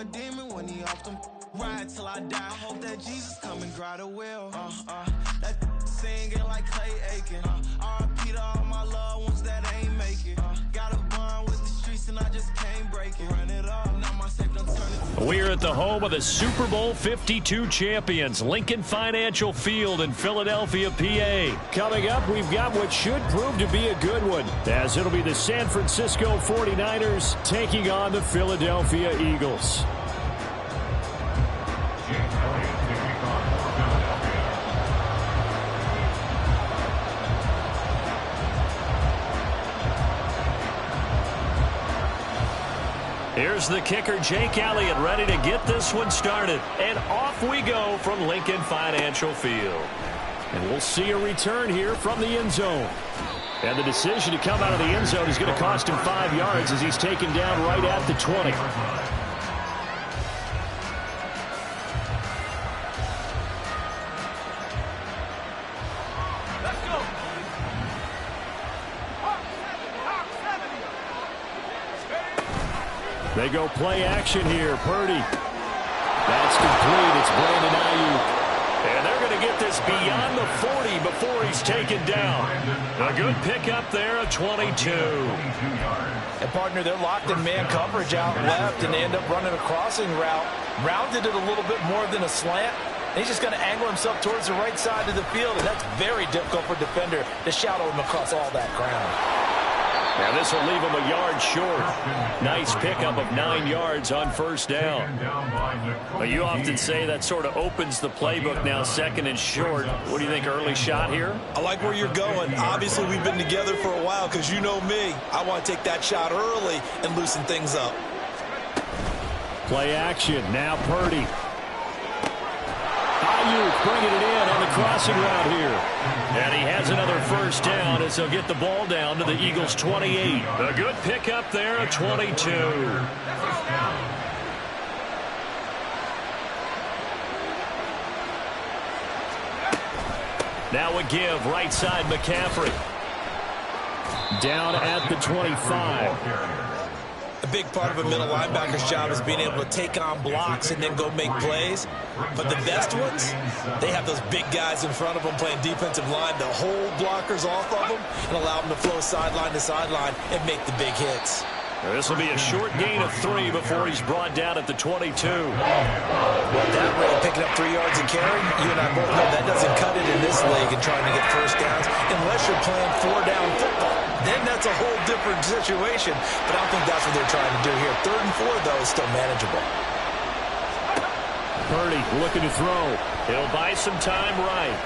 a demon when he off them. Ride till I die. Hope that Jesus come and grab the wheel. That singing like Clay Aiken. R.I.P. to all my loved ones that ain't make it. Got a bond with the streets and I just can't break it. Run it up, now my safe done turn it. We're at the home of the Super Bowl 52 champions, Lincoln Financial Field in Philadelphia, PA. Coming up, we've got what should prove to be a good one, as it'll be the San Francisco 49ers taking on the Philadelphia Eagles. Here's the kicker, Jake Elliott, ready to get this one started. And off we go from Lincoln Financial Field. And we'll see a return here from the end zone. And the decision to come out of the end zone is going to cost him 5 yards as he's taken down right at the 20. They go play action here. Purdy. That's complete. It's Brandon Ayuk. And they're going to get this beyond the 40 before he's taken down. A good pickup there, a 22. And, partner, they're locked in man coverage out left, and they end up running a crossing route. Rounded it a little bit more than a slant. And he's just going to angle himself towards the right side of the field, and that's very difficult for a defender to shadow him across all that ground. Now this will leave him a yard short. Nice pickup of 9 yards on first down. But you often say that sort of opens the playbook now, second and short. What do you think, early shot here? I like where you're going. Obviously, we've been together for a while because you know me. I want to take that shot early and loosen things up. Play action. Now Purdy. Ayuk bringing it in on the crossing route here. And he has another first down as he'll get the ball down to the Eagles' 28. A good pickup there, a 22. Now a give, right side McCaffrey. Down at the 25. A big part of a middle linebacker's job is being able to take on blocks and then go make plays. But the best ones, they have those big guys in front of them playing defensive line to hold blockers off of them and allow them to flow sideline to sideline and make the big hits. This will be a short gain of 3 before he's brought down at the 22. Well, that rate, picking up 3 yards and carry, you and I both know that doesn't cut it in this league and trying to get first downs unless you're playing 4-down football. Then that's a whole different situation, but I don't think that's what they're trying to do here. 3rd and 4, though, is still manageable. Purdy looking to throw. He'll buy some time right.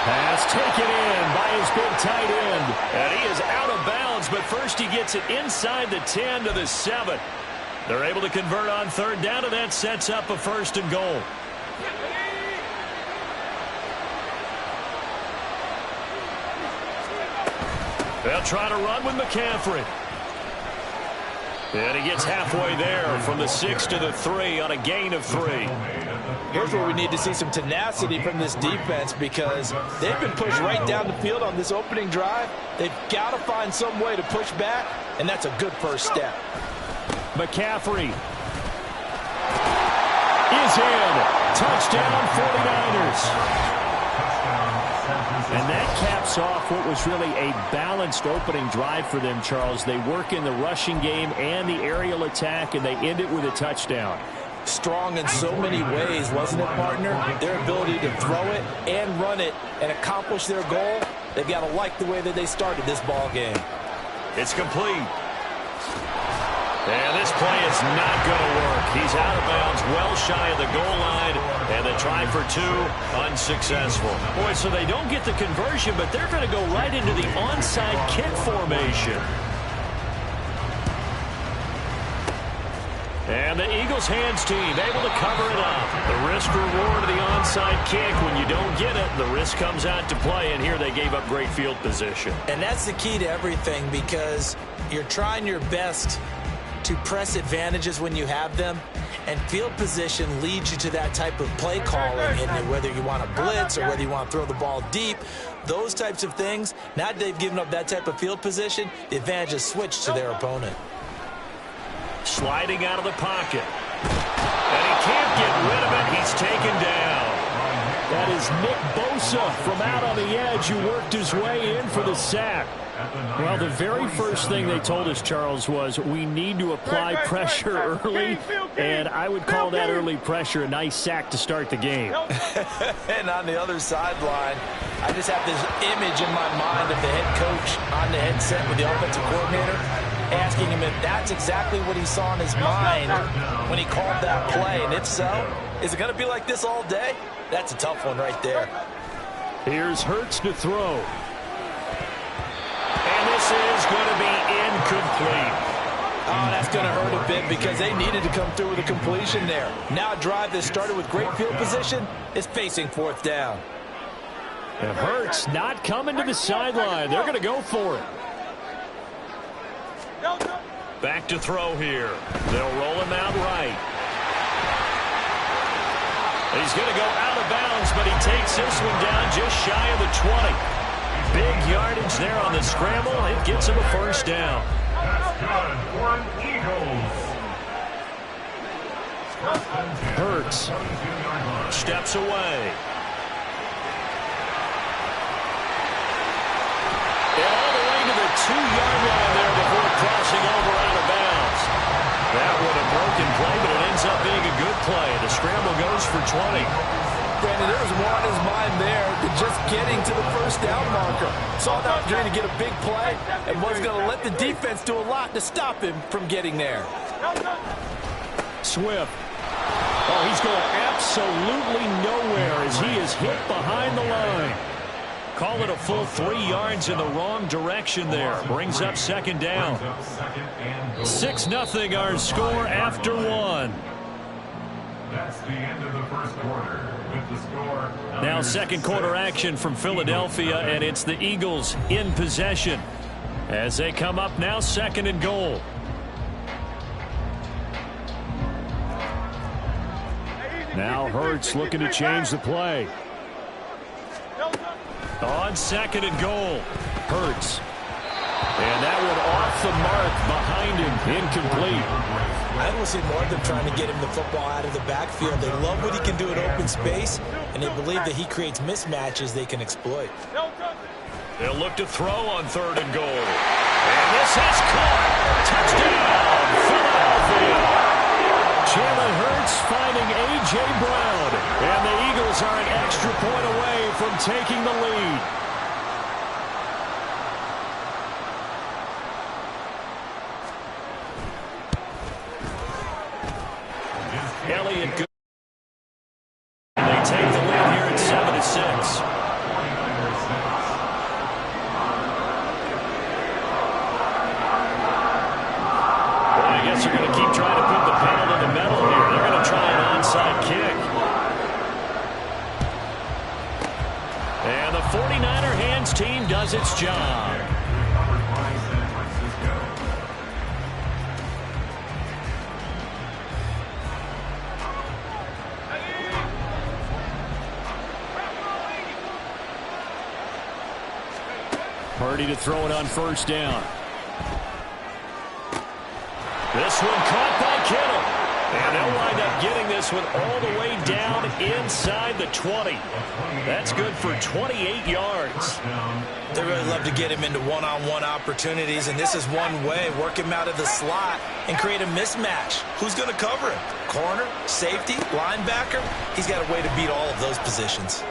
Pass taken in by his big tight end. And he is out of bounds, but first he gets it inside the 10 to the 7. They're able to convert on 3rd down, and that sets up a 1st and goal. They'll try to run with McCaffrey. And he gets halfway there from the 6 to the 3 on a gain of 3. Here's where we need to see some tenacity from this defense because they've been pushed right down the field on this opening drive. They've got to find some way to push back, and that's a good first step. McCaffrey is in. Touchdown 49ers. And that caps off what was really a balanced opening drive for them, Charles. They work in the rushing game and the aerial attack, and they end it with a touchdown. Strong in so many ways, wasn't it, partner? Their ability to throw it and run it and accomplish their goal, they've got to like the way that they started this ball game. It's complete. And this play is not going to work. He's out of bounds, well shy of the goal line, and the try for 2, unsuccessful. Boy, so they don't get the conversion, but they're going to go right into the onside kick formation. And the Eagles hands team able to cover it up. The risk reward of the onside kick. When you don't get it, the risk comes out to play, and here they gave up great field position. And that's the key to everything because you're trying your best to press advantages when you have them, and field position leads you to that type of play calling, and whether you want to blitz or whether you want to throw the ball deep, those types of things. Now that they've given up that type of field position, the advantage is switched to their opponent. sliding out of the pocket. And he can't get rid of it. He's taken down. That is Nick Bosa from out on the edge who worked his way in for the sack. Well, the very first thing they told us, Charles, was we need to apply pressure early, and I would call that early pressure a nice sack to start the game. And on the other sideline, I just have this image in my mind of the head coach on the headset with the offensive coordinator asking him if that's exactly what he saw in his mind when he called that play. And if so, is it going to be like this all day? That's a tough one right there. Here's Hurts to throw. And this is going to be incomplete. Oh, that's going to hurt a bit because they needed to come through with a completion there. Now a drive that started with great field position is facing fourth down. And Hurts not coming to the sideline. They're going to go for it. Back to throw here. They'll roll him out right. He's going to go out of bounds, but he takes this one down just shy of the 20. Big yardage there on the scramble. It gets him a first down. Hurts steps away. And all the way to the 2-yard line there before crossing over out of bounds. That would have broken play, but it ends up being a good play. The scramble goes for 20. Brandon, there was more on his mind there than just getting to the first down marker. Saw the opportunity to get a big play and was going to let the defense do a lot to stop him from getting there. Swift. Oh, he's going absolutely nowhere as he is hit behind the line. Call it a full 3 yards in the wrong direction there. Brings up second down. 6-0 our score after 1. That's the end of the first quarter. With the score. Now second quarter action from Philadelphia, and it's the Eagles in possession as they come up now second and goal. Now Hurts looking to change the play. On second and goal, Hurts. And that one off the mark behind him, incomplete. I will see more of them trying to get him the football out of the backfield. They love what he can do in open space, and they believe that he creates mismatches they can exploit. They'll look to throw on third and goal. And this has caught. Touchdown, Philadelphia. Jalen Hurts finding A.J. Brown. And the Eagles are an extra point away from taking the lead. Elliott good. And they take the lead here at 7-6. Well, I guess they're going to keep trying to put the pedal to the metal here. They're going to try an onside kick. And the 49er hands team does its job. Purdy to throw it on first down. This one caught by Kittle. And they'll wind up getting this one all the way down inside the 20. That's good for 28 yards. They really love to get him into one-on-one opportunities, and this is one way. Work him out of the slot and create a mismatch. Who's going to cover him? Corner, safety, linebacker? He's got a way to beat all of those positions.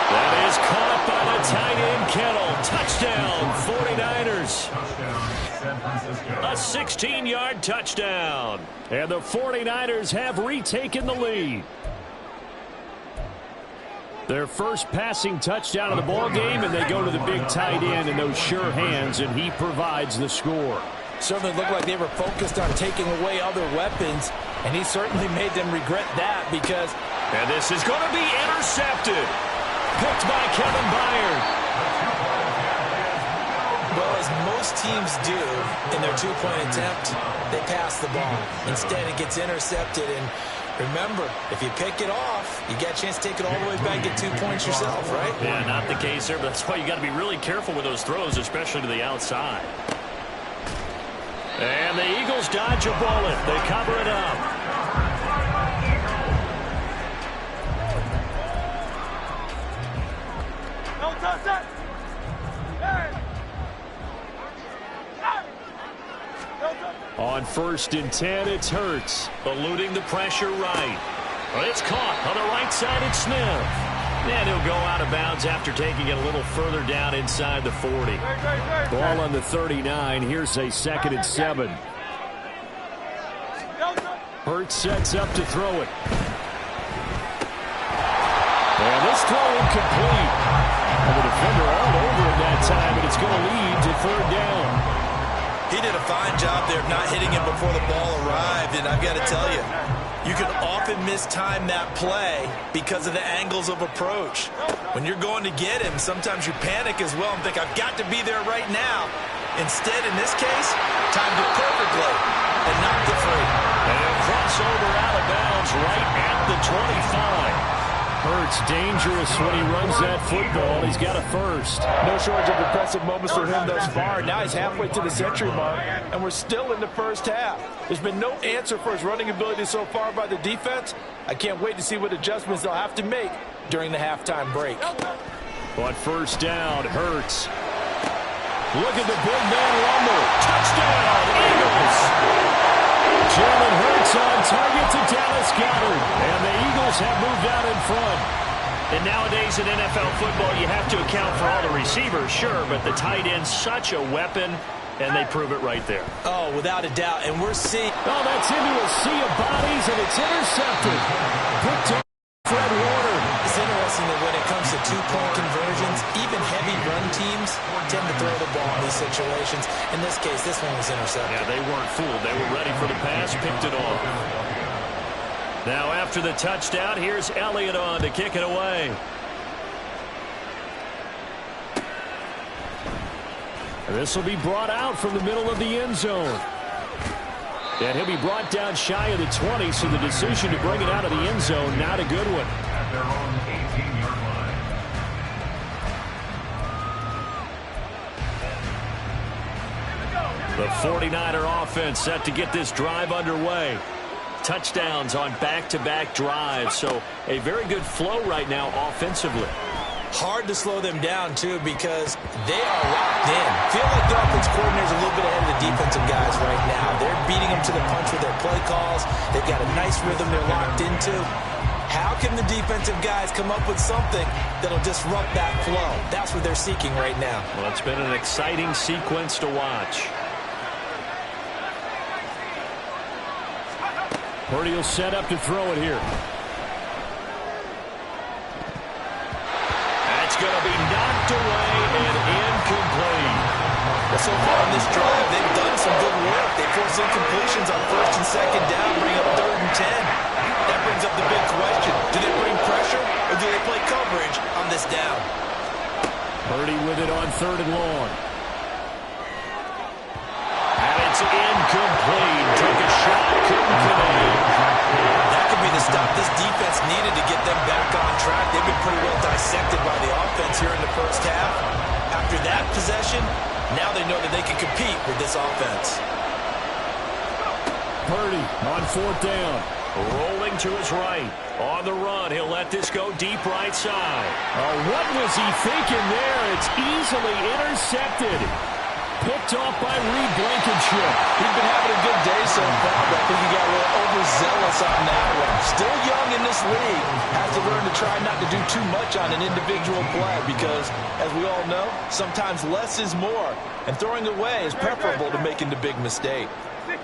That is caught by the tight end, Kittle. Touchdown, 49ers. A 16-yard touchdown. And the 49ers have retaken the lead. Their first passing touchdown of the ball game, and they go to the big tight end in those sure hands, and he provides the score. Certainly looked like they were focused on taking away other weapons, and he certainly made them regret that because... And this is going to be intercepted. Picked by Kevin Byard. Well, as most teams do in their two-point attempt, they pass the ball. Instead, it gets intercepted. And remember, if you pick it off, you get a chance to take it all the way back and get 2 points yourself, right? Yeah, not the case there, but that's why you got to be really careful with those throws, especially to the outside. And the Eagles dodge a bullet. They cover it up. On 1st and 10, it's Hurts. Eluding the pressure right. It's caught on the right side. It's Smith. And he'll go out of bounds after taking it a little further down inside the 40. Ball on the 39. Here's a 2nd and 7. Hurts sets up to throw it. And this throw incomplete. And the defender all over him that time, and it's going to lead to 3rd down. He did a fine job there of not hitting him before the ball arrived, and I've got to tell you, you can often mistime that play because of the angles of approach. When you're going to get him, sometimes you panic as well and think, I've got to be there right now. Instead, in this case, timed it perfectly and knocked it free. And a crossover out of bounds right at the 25. Hurts dangerous when he runs that football. He's got a first. No shortage of impressive moments for him thus far. Now he's halfway to the century mark, and we're still in the first half. There's been no answer for his running ability so far by the defense. I can't wait to see what adjustments they'll have to make during the halftime break. On 1st down, Hurts. Look at the big man rumble. Touchdown, Eagles! Jalen Hurts on target to Dallas Goedert. And the Eagles have moved out in front. And nowadays in NFL football, you have to account for all the receivers, sure, but the tight end's such a weapon, and they prove it right there. Oh, without a doubt. And we're seeing... Oh, that's into a sea of bodies, and it's intercepted. Picked up Fred Warner. It's interesting that when it comes to two-point conversions, even heavy run teams tend to throw the ball in these situations. In this case, this one was intercepted. Yeah, they weren't fooled. They were ready for the pass, picked it off. Now after the touchdown, here's Elliott on to kick it away. And this will be brought out from the middle of the end zone. And he'll be brought down shy of the 20, so the decision to bring it out of the end zone, not a good one. At their own 18-yard line. The 49er offense set to get this drive underway. Touchdowns on back-to-back drives, so a very good flow right now offensively. Hard to slow them down, too, because they are locked in. Feel like the offense coordinator's a little bit ahead of the defensive guys right now. They're beating them to the punch with their play calls. They've got a nice rhythm they're locked into. How can the defensive guys come up with something that'll disrupt that flow? That's what they're seeking right now. Well, it's been an exciting sequence to watch. Purdy will set up to throw it here. That's going to be knocked away and incomplete. Well, so far on this drive, they've done some good work. They force incompletions on 1st and 2nd down, bring up 3rd and 10. That brings up the big question. Do they bring pressure or do they play coverage on this down? Purdy with it on 3rd and long. And it's incomplete. Took a shot, couldn't connect. That could be the stop this defense needed to get them back on track. They've been pretty well dissected by the offense here in the first half. After that possession, now they know that they can compete with this offense. Purdy on 4th down. Rolling to his right. On the run, he'll let this go deep right side. Oh, what was he thinking there? It's easily intercepted. Picked off by Reed Blankenship. He's been having a good day so far, but I think he got a little overzealous on that one. Still young in this league. Has to learn to try not to do too much on an individual play because, as we all know, sometimes less is more. And throwing away is preferable to making the big mistake.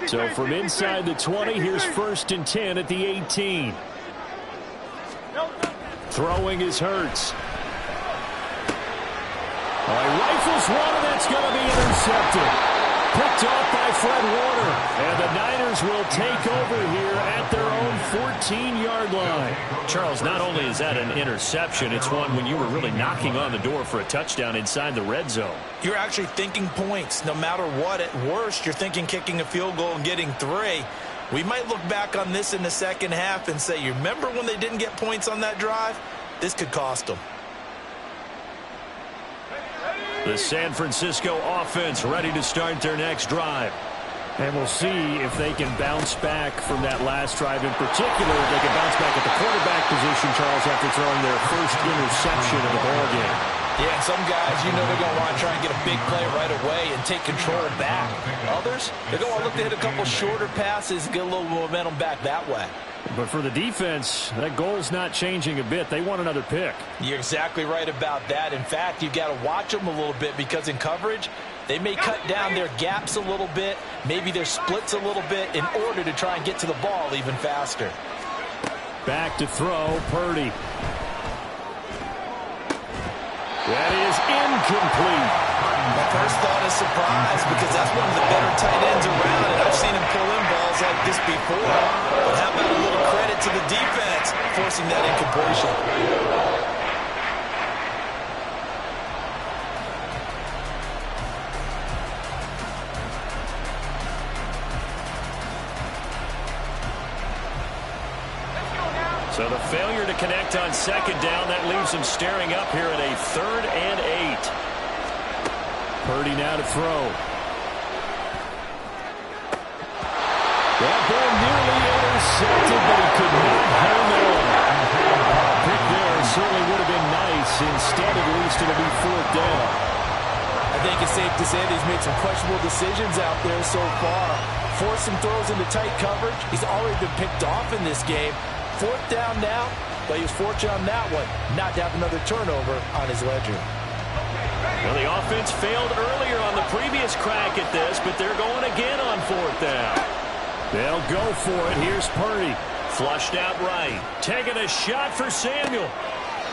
So from inside the 20, here's 1st and 10 at the 18. Throwing is Hurts. Rifles one, and that's going to be intercepted. Picked off by Fred Warner. And the Niners will take over here at their own 14-yard line. Charles, not only is that an interception, it's one when you were really knocking on the door for a touchdown inside the red zone. You're actually thinking points. No matter what, at worst, you're thinking kicking a field goal and getting 3. We might look back on this in the second half and say, you remember when they didn't get points on that drive? This could cost them. The San Francisco offense ready to start their next drive. And we'll see if they can bounce back from that last drive in particular. If they can bounce back at the quarterback position, Charles, after throwing their first interception of the ballgame. Yeah, and some guys, you know they're going to want to try and get a big play right away and take control back. Others, they're going to look to hit a couple shorter passes, get a little momentum back that way. But for the defense, that goal's not changing a bit. They want another pick. You're exactly right about that. In fact, you've got to watch them a little bit because in coverage, they may cut down their gaps a little bit, maybe their splits a little bit in order to try and get to the ball even faster. Back to throw, Purdy. That is incomplete. My first thought is surprise because that's one of the better tight ends around, and I've seen him pull in balls like this before. But how about a little credit to the defense forcing that incompletion? So the failure to connect on second down, that leaves them staring up here at a 3rd and 8. Purdy now to throw. That ball nearly intercepted, but he could not hold on. Pick there certainly would have been nice. Instead, at least it'll be 4th down. I think it's safe to say that he's made some questionable decisions out there so far. Forced some throws into tight coverage. He's already been picked off in this game. 4th down now, but he was fortunate on that one not to have another turnover on his ledger. Well, the offense failed earlier on the previous crack at this, but they're going again on 4th down. They'll go for it. Here's Purdy. Flushed out right. Taking a shot for Samuel.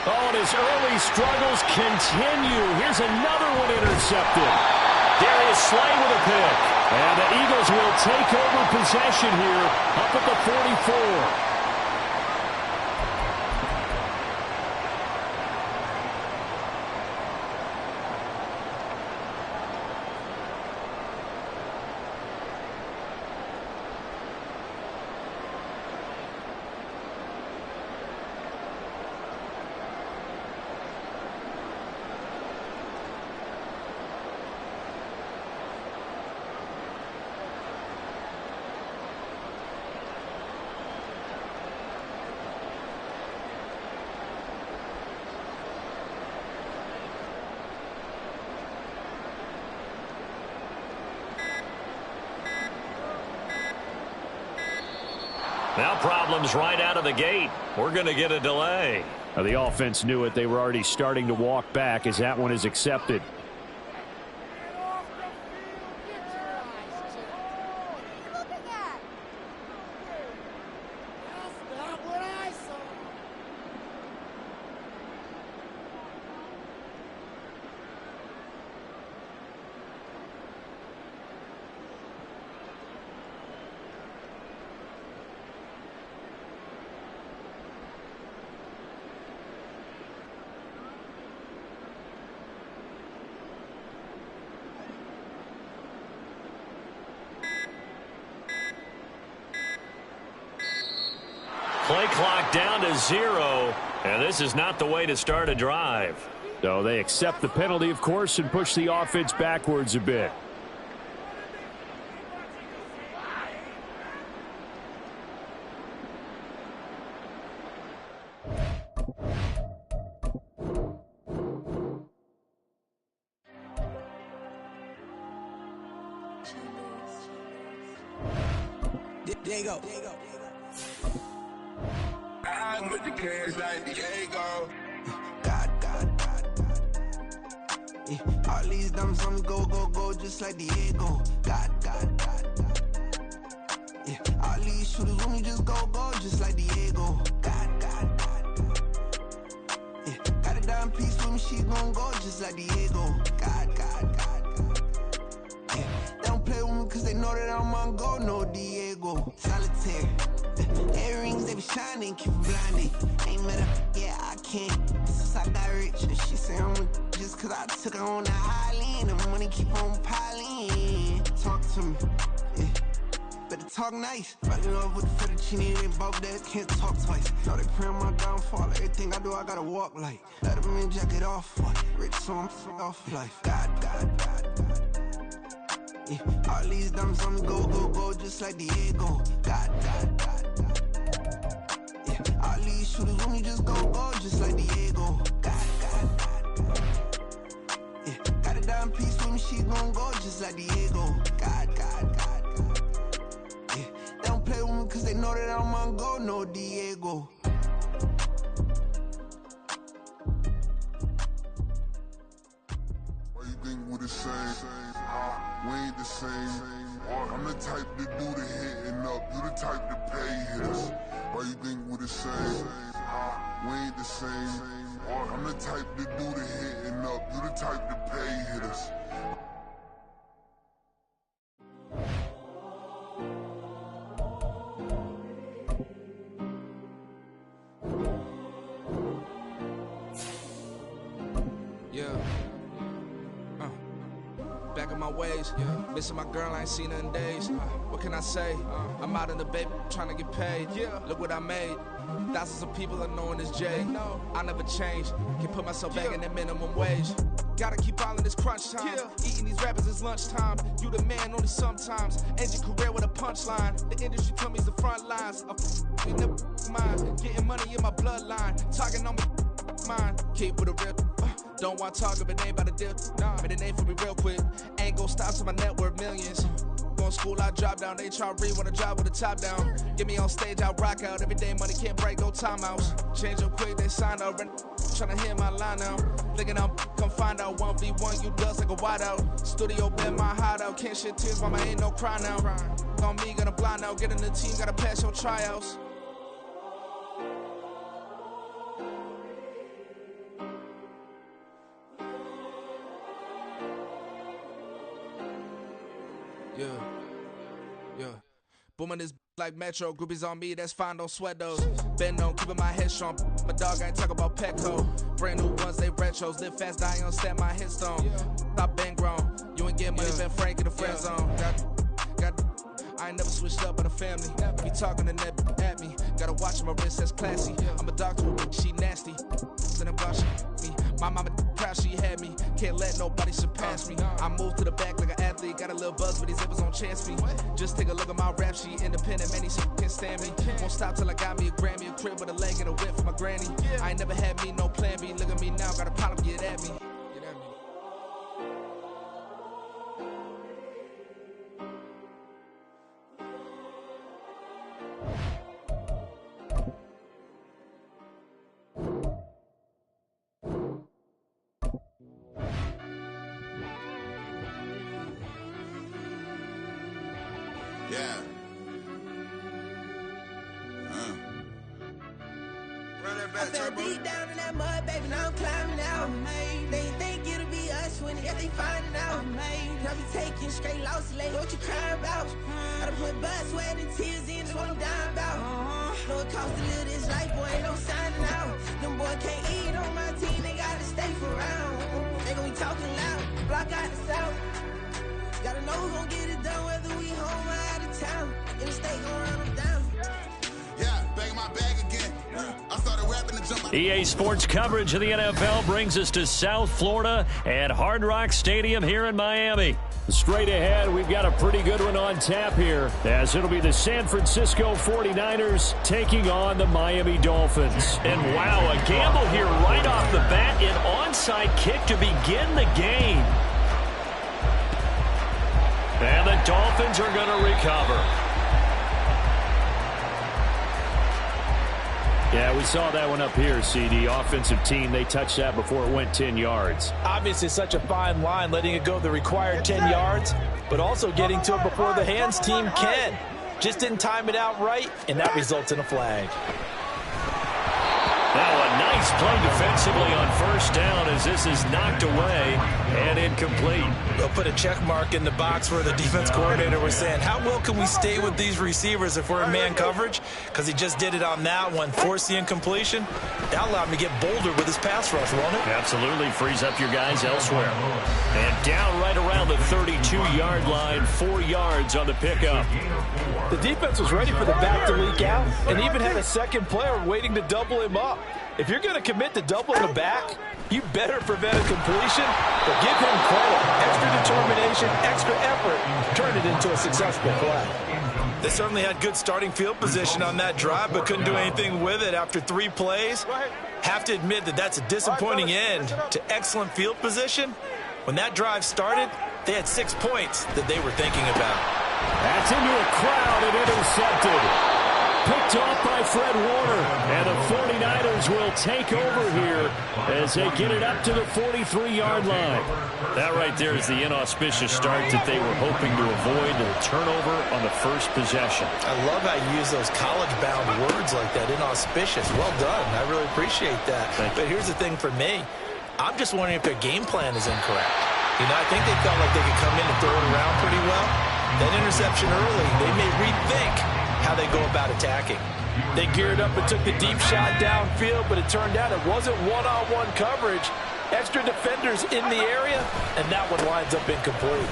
Oh, and his early struggles continue. Here's another one intercepted. Darius Slay with a pick. And the Eagles will take over possession here up at the 44. Now problems right out of the gate. We're going to get a delay. Now the offense knew it. They were already starting to walk back as that one is accepted. Play clock down to 0, and this is not the way to start a drive. So they accept the penalty, of course, and push the offense backwards a bit. There you go. I'm with the cash like Diego. God. Yeah, all these dumps on me go, just like Diego. God. Yeah, all these shooters on me just go, just like Diego. God. Yeah, got a dime piece with me, she gon' go just like Diego. God. Yeah, they don't play with me cause they know that I'm on go, no Diego. Solitaire. Earrings, they be shining, keep blinding. Ain't met up, yeah, I can't. Since I got rich, and she say I'm just cause I took her on the island. The money keep on piling. Talk to me, yeah. Better talk nice. Right in love with the fettuccine, they both that can't talk twice. Know they pray on my downfall. Everything I do, I gotta walk like. Let them in, jacket off. Rich, so I'm off life. God. Yeah, all these diamonds on me go, go, go, just like Diego. God. Yeah, all these shooters on me just go, go, just like Diego. God. Yeah, got a diamond piece with me, she gon' go, just like Diego. God. Yeah, they don't play with me cause they know that I'm on go, no Diego. We the same, we ain't the same. I'm the type to do the hitting up, you the type to pay hitters. Why you think we the same? We ain't the same. I'm the type to do the hitting up, you the type to pay hitters. Back in my ways, missing my girl, I ain't seen her in days. What can I say? I'm out in the baby, trying to get paid. Look what I made. Thousands of people are knowing this Jay. I never change. Can put myself back in that minimum wage. Gotta keep all in this crunch time. Eating these rappers is lunchtime. You the man only sometimes. End your career with a punchline. The industry told me it's the front lines. In the mind, getting money in my bloodline. Talking on me, mine. Keep with a real. Don't want to talk if it ain't about a deal. Made a name for me real quick. Ain't gon' stop till my net worth millions. Going school, I drop down. They try to read when I drive with the top down. Get me on stage, I rock out. Every day money can't break, go timeouts. Change up quick, they sign up. Tryna hear my line now. Thinking I'm come find out 1v1, you dust like a wideout. Studio been my hideout. Can't shed tears, mama ain't no cry now. On me, gonna blind out. Get in the team, gotta pass your tryouts. Yeah. Booming this like Metro. Groupies on me, that's fine, don't sweat those. Bend on, keeping my head strong. My dog ain't talk about Petco. Brand new ones, they retros. Live fast, die on, stand my headstone. Stop been grown. You ain't getting money, been Frank in the friend zone. I ain't never switched up in a family. Be talking to that at me. Gotta watch my wrist, that's classy. I'm a doctor, she nasty. Then I'm gone, she me. My mama proud she had me. Can't let nobody surpass me. I moved to the back like an athlete. Got a little buzz, but these zippers on chance me. Just take a look at my rap sheet. Independent, man, these can't stand me. Won't stop till I got me a Grammy, a crib with a leg and a whip for my granny. I ain't never had me no plan B. Look at me now, got a problem, get at me. I fell deep down in that mud, baby, now I'm climbing out. They think it'll be us when they finding out. I be taking straight losses lately, what you crying about? I done put blood, sweat, and tears in, just what I'm dying about. Know it costs to live this life, boy, ain't no signing out. Them boy can't eat on my team, they gotta stay for round. They gon' be talking loud, block out the south. Gotta know who gon' get it done, whether we home or out of town. In the state gon' run them down. Yeah, bag my bag again. I started rapping to jump. EA Sports coverage of the NFL brings us to South Florida at Hard Rock Stadium here in Miami. Straight ahead, we've got a pretty good one on tap here, as it'll be the San Francisco 49ers taking on the Miami Dolphins. And wow, a gamble here right off the bat, an onside kick to begin the game. And the Dolphins are going to recover. Yeah, we saw that one up here, CD. Offensive team, they touched that before it went 10 yards. Obviously, such a fine line, letting it go the required 10 yards, but also getting to it before the hands team can. Just didn't time it out right, and that results in a flag. Now a nice play defensively on first down as this is knocked away and incomplete. They'll put a check mark in the box where the defense coordinator was saying, how well can we stay with these receivers if we're in man coverage? Because he just did it on that one, forced the incompletion. That allowed him to get bolder with his pass rush, won't it? Absolutely, frees up your guys elsewhere. And down right around the 32-yard line, 4 yards on the pickup. The defense was ready for the back to leak out, and even had a second player waiting to double him up. If you're going to commit to doubling a back, you better prevent a completion, but give him credit. Extra determination, extra effort, turn it into a successful play. They certainly had good starting field position on that drive, but couldn't do anything with it after 3 plays. Have to admit that that's a disappointing end to excellent field position. When that drive started, they had 6 points that they were thinking about. That's into a crowd and intercepted. Picked off by Fred Warner. And the 49ers will take over here as they get it up to the 43-yard line. That right there is the inauspicious start that they were hoping to avoid, the turnover on the first possession. I love how you use those college-bound words like that, inauspicious. Well done. I really appreciate that. But here's the thing for me. I'm just wondering if their game plan is incorrect. You know, I think they felt like they could come in and throw it around pretty well. That interception early, they may rethink how they go about attacking. They geared up and took the deep shot downfield, but it turned out it wasn't one-on-one coverage. Extra defenders in the area, and that one winds up incomplete.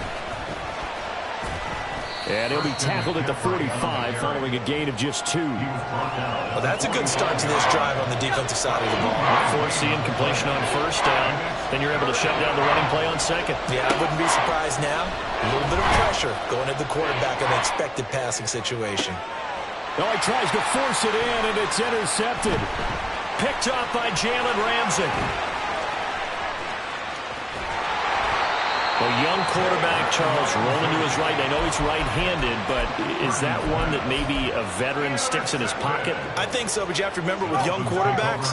And he'll be tackled at the 45 following a gain of just 2. Well, that's a good start to this drive on the defensive side of the ball. Force the incompletion on first down. Then you're able to shut down the running play on second. Yeah, I wouldn't be surprised now. A little bit of pressure going at the quarterback in an expected passing situation. Oh, he tries to force it in, and it's intercepted. Picked off by Jalen Ramsey. A young quarterback, Charles, rolling to his right. I know he's right-handed, but is that one that maybe a veteran sticks in his pocket? I think so, but you have to remember with young quarterbacks,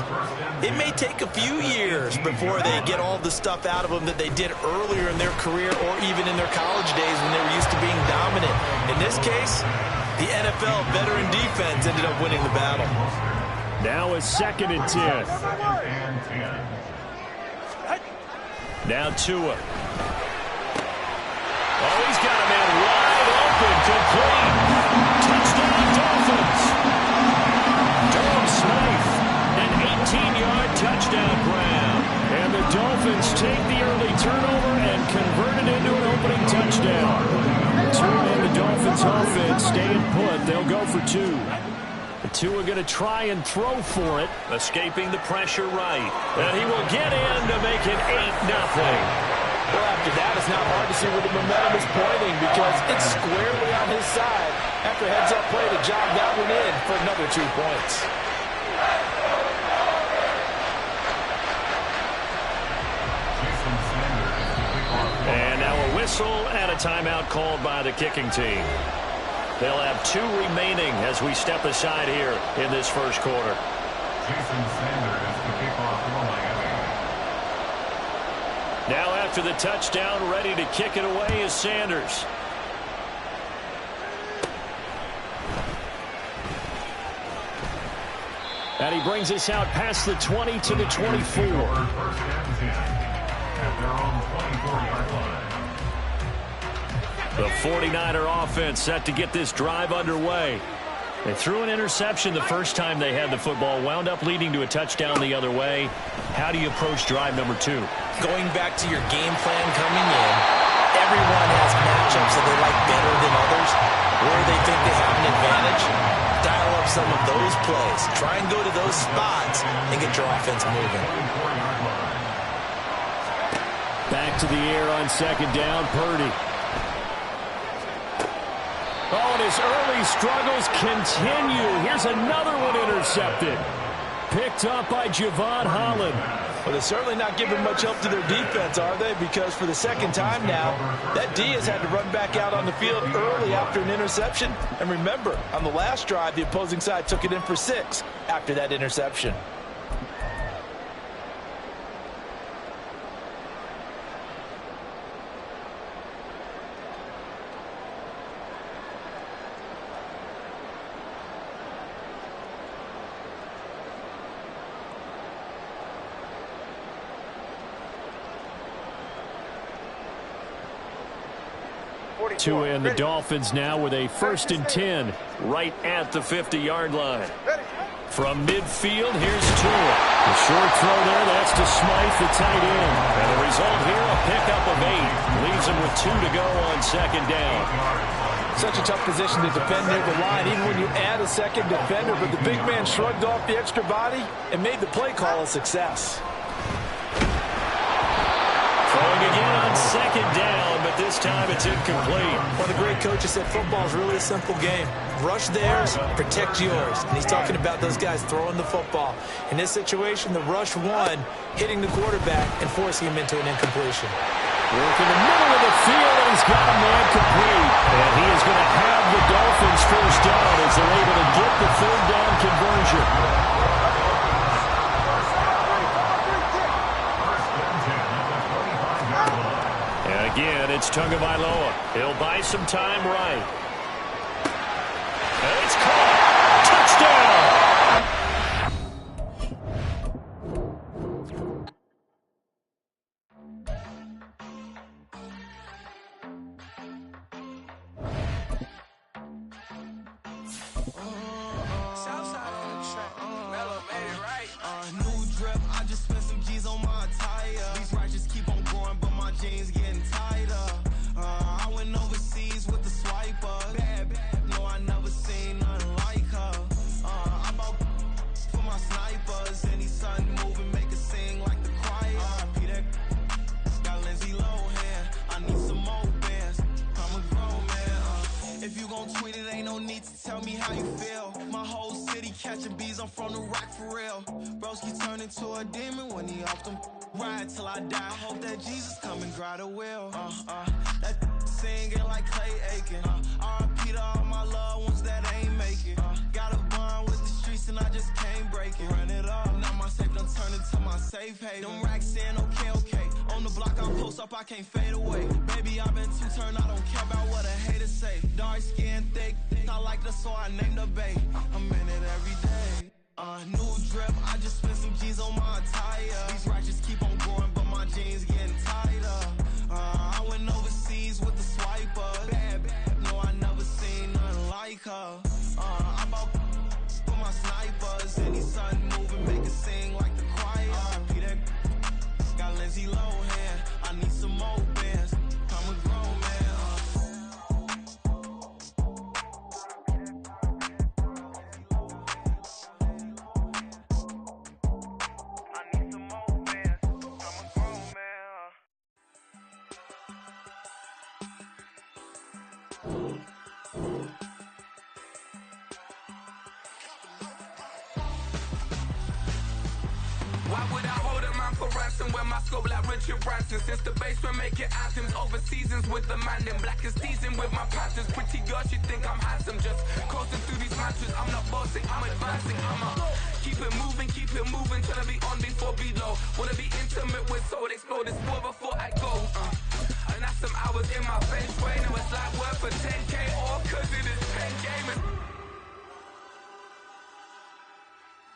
it may take a few years before they get all the stuff out of them that they did earlier in their career or even in their college days when they were used to being dominant. In this case, the NFL veteran defense ended up winning the battle. Now a 2nd and 10. Now Tua. Oh, he's got a man wide open, complete. Touchdown, Dolphins. Durham Smythe, an 18-yard touchdown grab. And the Dolphins take the early turnover and convert it into an opening touchdown. Tua and the Dolphins offense staying put. They'll go for 2. Tua going to try and throw for it, escaping the pressure right. And he will get in to make it 8-0. Well, after that, it's not hard to see where the momentum is pointing because it's squarely on his side. After a heads-up play to jog that one in for another 2 points. And now a whistle and a timeout called by the kicking team. They'll have 2 remaining as we step aside here in this first quarter. Jason Sanders to kick off for Miami. Now after the touchdown, ready to kick it away is Sanders. And he brings us out past the 20 to the 24. First and 10 at their own 24-yard line. The 49er offense set to get this drive underway. They threw an interception the first time they had the football, wound up leading to a touchdown the other way. How do you approach drive number 2? Going back to your game plan coming in, everyone has matchups that they like better than others, where they think they have an advantage. Dial up some of those plays. Try and go to those spots and get your offense moving. Back to the air on second down, Purdy. Oh, and his early struggles continue. Here's another one intercepted. Picked up by Javon Holland. Well, they're certainly not giving much help to their defense, are they? Because for the second time now, that D has had to run back out on the field early after an interception. And remember, on the last drive, the opposing side took it in for 6 after that interception. Tua and the Dolphins now with a 1st and 10 right at the 50-yard line. From midfield, here's Tua. The short throw there, that's to Smythe, the tight end. And the result here, a pickup of 8. Leaves him with 2 to go on second down. Such a tough position to defend near the line, even when you add a second defender. But the big man shrugged off the extra body and made the play call a success. Throwing again on second down, but this time it's incomplete. One of the great coaches said football is really a simple game. Rush theirs, protect yours. And he's talking about those guys throwing the football. In this situation, the rush won, hitting the quarterback and forcing him into an incompletion. Work in the middle of the field, and he's got a man complete. And he is going to have the Dolphins first down as they're able to get the third down conversion. And again, it's Tagovailoa. He'll buy some time right. And it's caught. Touchdown. I can't fade away. Baby, I've been too turned, I don't care about what a hater say. Dark skin, thick, I like the so I named the bae. I'm in it every day. New drip, I just spent some G's on my attire. These ratchets keep on growing, but my jeans getting tighter. I went overseas with the swiper. Bad, no, I never seen nothing like her. I bought for my snipers. Any sun moving, make it sing like the choir. Peter got Lindsay Lohan. I need some more bands. I'm a grown man. I need some more bands. I'm a grown man. Why would I hold a man for ransom when my scope like Richard Branson? Since the basement making anthems over seasons with the man in black is teasing with my panthers. Pretty girl, she think I'm handsome. Just coasting through these mantras. I'm not bossing, I'm advancing. I'ma keep it moving till I be on before below. Wanna be intimate with soul, explore this war before I go. And that's some hours in my bench way. Now it's like work for 10K all cause it is 10 gaming.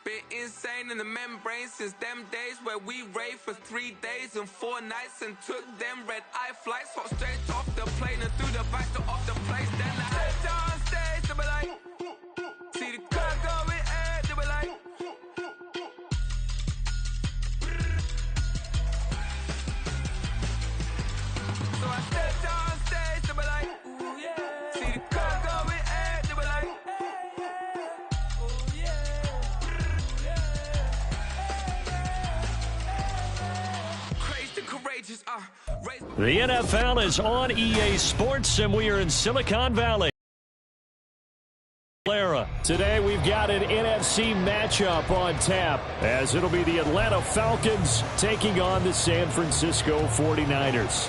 Been insane in the membrane since them days where we raved for 3 days and 4 nights and took them red eye flights, hot straight off the plane and through the back door of the place. Then I stepped on stage, they be like, see the car going ahead, they be like, so I stepped on stage, they be like, ooh yeah, see the car going ahead, they be like, ooh yeah. The NFL is on EA Sports, and we are in Silicon Valley. Today we've got an NFC matchup on tap, as it'll be the Atlanta Falcons taking on the San Francisco 49ers.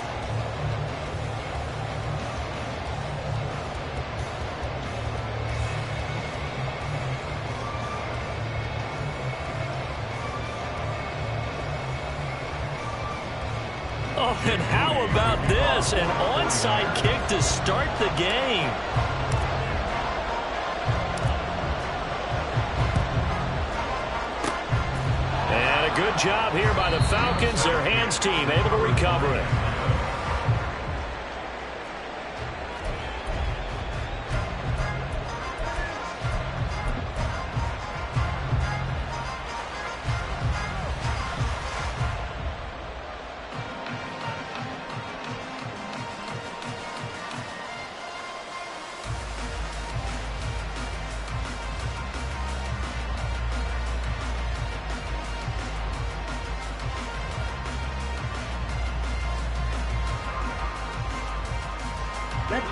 Oh, and how about this? An onside kick to start the game. And a good job here by the Falcons. Their hands team able to recover it.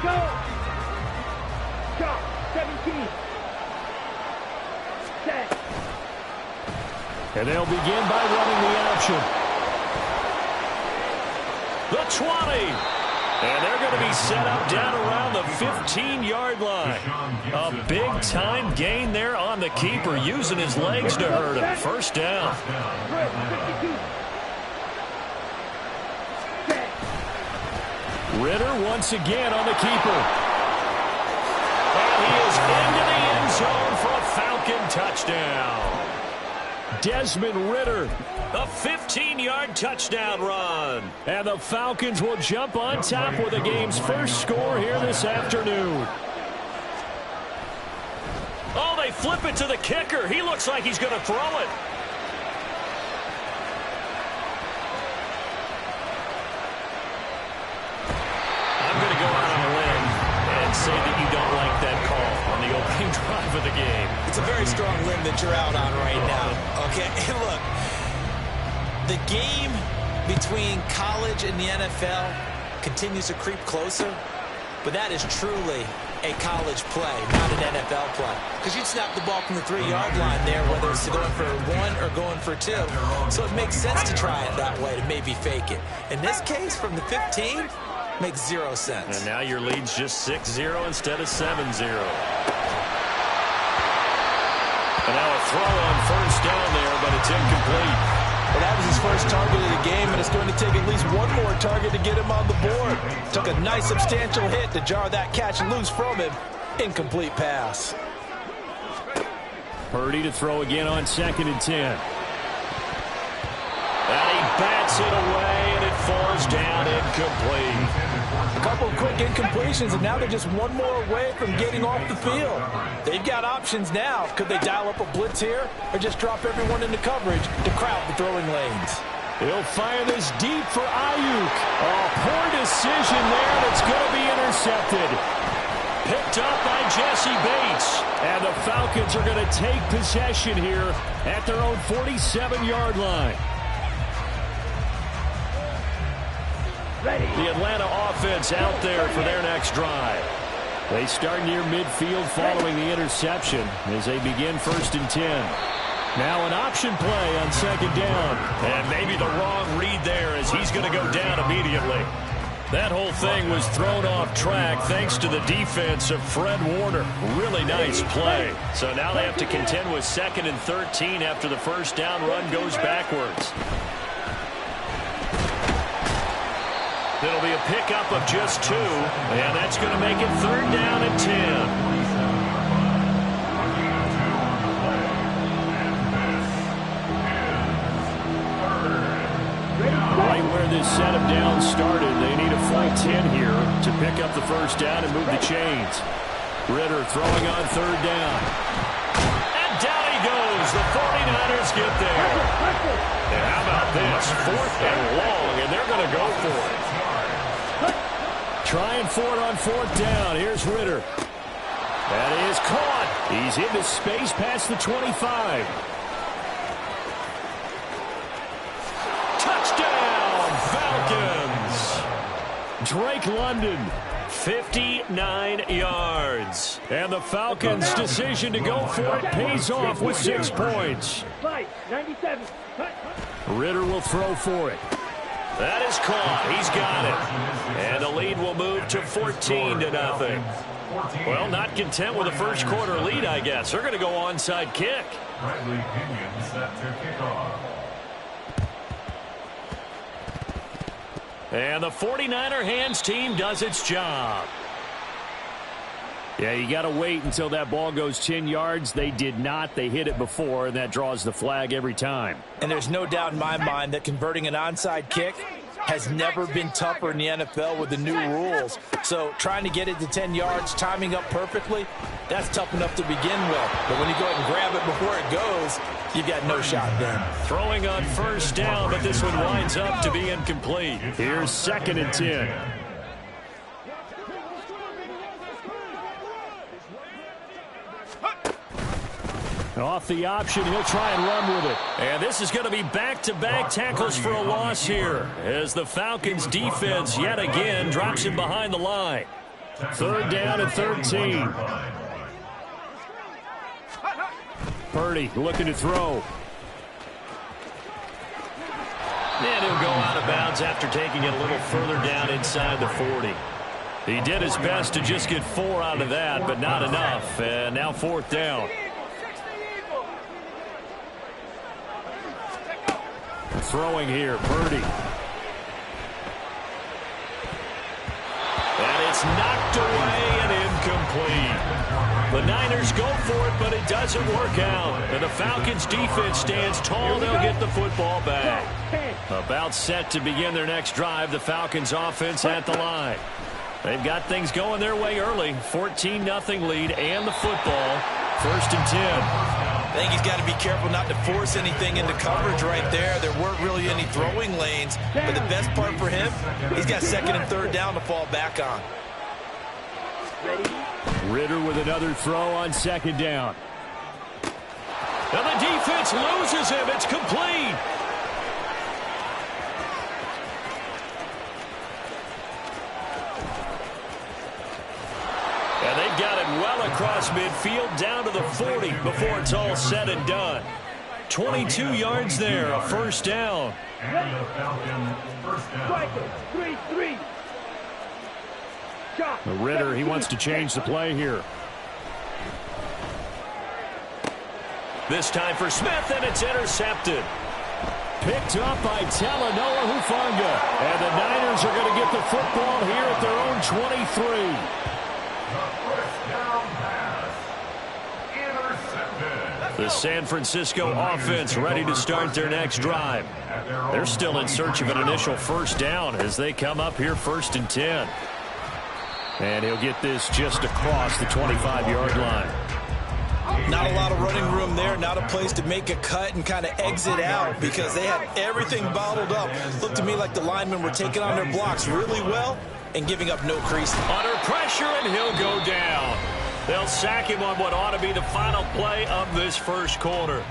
Go! Shot, 17. Set. And they'll begin by running the option. The 20. And they're going to be set up down around the 15-yard line. A big-time gain there on the keeper, using his legs to hurt him. First down. Ritter once again on the keeper. And he is into the end zone for a Falcon touchdown. Desmond Ritter, a 15-yard touchdown run. And the Falcons will jump on top with the game's first score here this afternoon. Oh, they flip it to the kicker. He looks like he's going to throw it. I'm going to go out on a limb and say that you don't like that call on the opening drive of the game. It's a very strong limb that you're out on right now. Okay, and look, the game between college and the NFL continues to creep closer, but that is truly a college play, not an NFL play. Because you'd snap the ball from the 3-yard line there, whether it's going for 1 or going for 2. So it makes sense to try it that way, to maybe fake it. In this case, from the 15, makes 0 sense. And now your lead's just 6-0 instead of 7-0. And now a throw on first down there, but it's incomplete. Well, that was his first target of the game, and it's going to take at least one more target to get him on the board. Took a nice substantial hit to jar that catch loose from him. Incomplete pass. Purdy to throw again on 2nd and 10. And he bats it away, and it falls down incomplete. A couple of quick incompletions, and now they're just one more away from getting off the field. They've got options now. Could they dial up a blitz here or just drop everyone into coverage to crowd the throwing lanes? He'll fire this deep for Ayuk. A poor decision there that's going to be intercepted. Picked up by Jesse Bates. And the Falcons are going to take possession here at their own 47-yard line. The Atlanta offense out there for their next drive. They start near midfield following the interception as they begin 1st and 10. Now an option play on 2nd down. And maybe the wrong read there as he's going to go down immediately. That whole thing was thrown off track thanks to the defense of Fred Warner. Really nice play. So now they have to contend with 2nd and 13 after the first down run goes backwards. It'll be a pickup of just 2, and that's going to make it 3rd down and 10. Right where this set of downs started, they need a full 10 here to pick up the first down and move the chains. Ritter throwing on 3rd down. And down he goes. The 49ers get there. And how about this? 4th and long, and they're going to go for it. Trying for it on 4th down. Here's Ritter. That is caught. He's into space past the 25. Touchdown, Falcons. Drake London, 59 yards. And the Falcons' decision to go for it pays off with 6 points. 97. Ritter will throw for it. That is caught. He's got it. And the lead will move to 14-0. Well, not content with a first quarter lead, I guess. They're going to go onside kick. Bradley Pinion set to kickoff. And the 49er hands team does its job. Yeah, you got to wait until that ball goes 10 yards. They did not. They hit it before, and that draws the flag every time. And there's no doubt in my mind that converting an onside kick has never been tougher in the NFL with the new rules. So trying to get it to 10 yards, timing up perfectly, that's tough enough to begin with. But when you go ahead and grab it before it goes, you've got no shot then. Throwing on first down, but this one winds up to be incomplete. Here's 2nd and 10. Off the option, he'll try and run with it. And this is going to be back-to-back tackles for a loss here as the Falcons defense yet again drops him behind the line. Third down and 13. Purdy looking to throw. And he'll go out of bounds after taking it a little further down inside the 40. He did his best to just get 4 out of that, but not enough. And now 4th down. Throwing here, Purdy. And it's knocked away and incomplete. The Niners go for it, but it doesn't work out. And the Falcons' defense stands tall. They'll get the football back. About set to begin their next drive. The Falcons' offense at the line. They've got things going their way early. 14-0 lead and the football. 1st and 10. I think he's got to be careful not to force anything into coverage right there. There weren't really any throwing lanes. But the best part for him, he's got 2nd and 3rd down to fall back on. Ritter with another throw on 2nd down. And the defense loses him. It's complete. And they've got it well across midfield down to the 40 before it's all said and done. 22 yards there, a 1st down. And the Falcons' 1st down. 3-3. Ritter, he wants to change the play here. This time for Smith, and it's intercepted. Picked up by Talanoa Hufanga. And the Niners are going to get the football here at their own 23. The San Francisco offense ready to start their next drive. They're still in search of an initial 1st down as they come up here 1st and 10. And he'll get this just across the 25-yard line. Not a lot of running room there, not a place to make a cut and kind of exit out because they had everything bottled up. Looked to me like the linemen were taking on their blocks really well and giving up no crease. Under pressure, and he'll go down. They'll sack him on what ought to be the final play of this 1st quarter.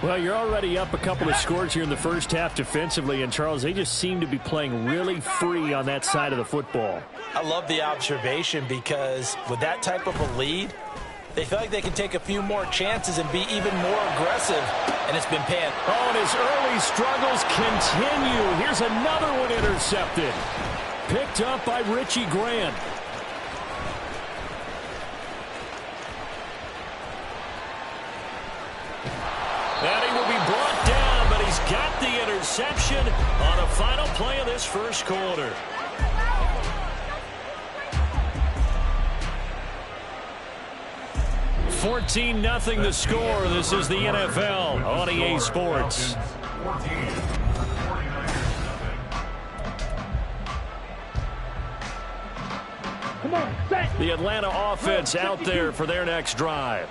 Well, you're already up a couple of scores here in the 1st half defensively, and Charles, they just seem to be playing really free on that side of the football. I love the observation because with that type of a lead, they feel like they can take a few more chances and be even more aggressive, and it's been paying. Oh, and his early struggles continue. Here's another one intercepted. Picked up by Richie Grant. And he will be brought down, but he's got the interception on the final play of this 1st quarter. $14-0 the score. This is the NFL on EA Sports. The Atlanta offense out there for their next drive.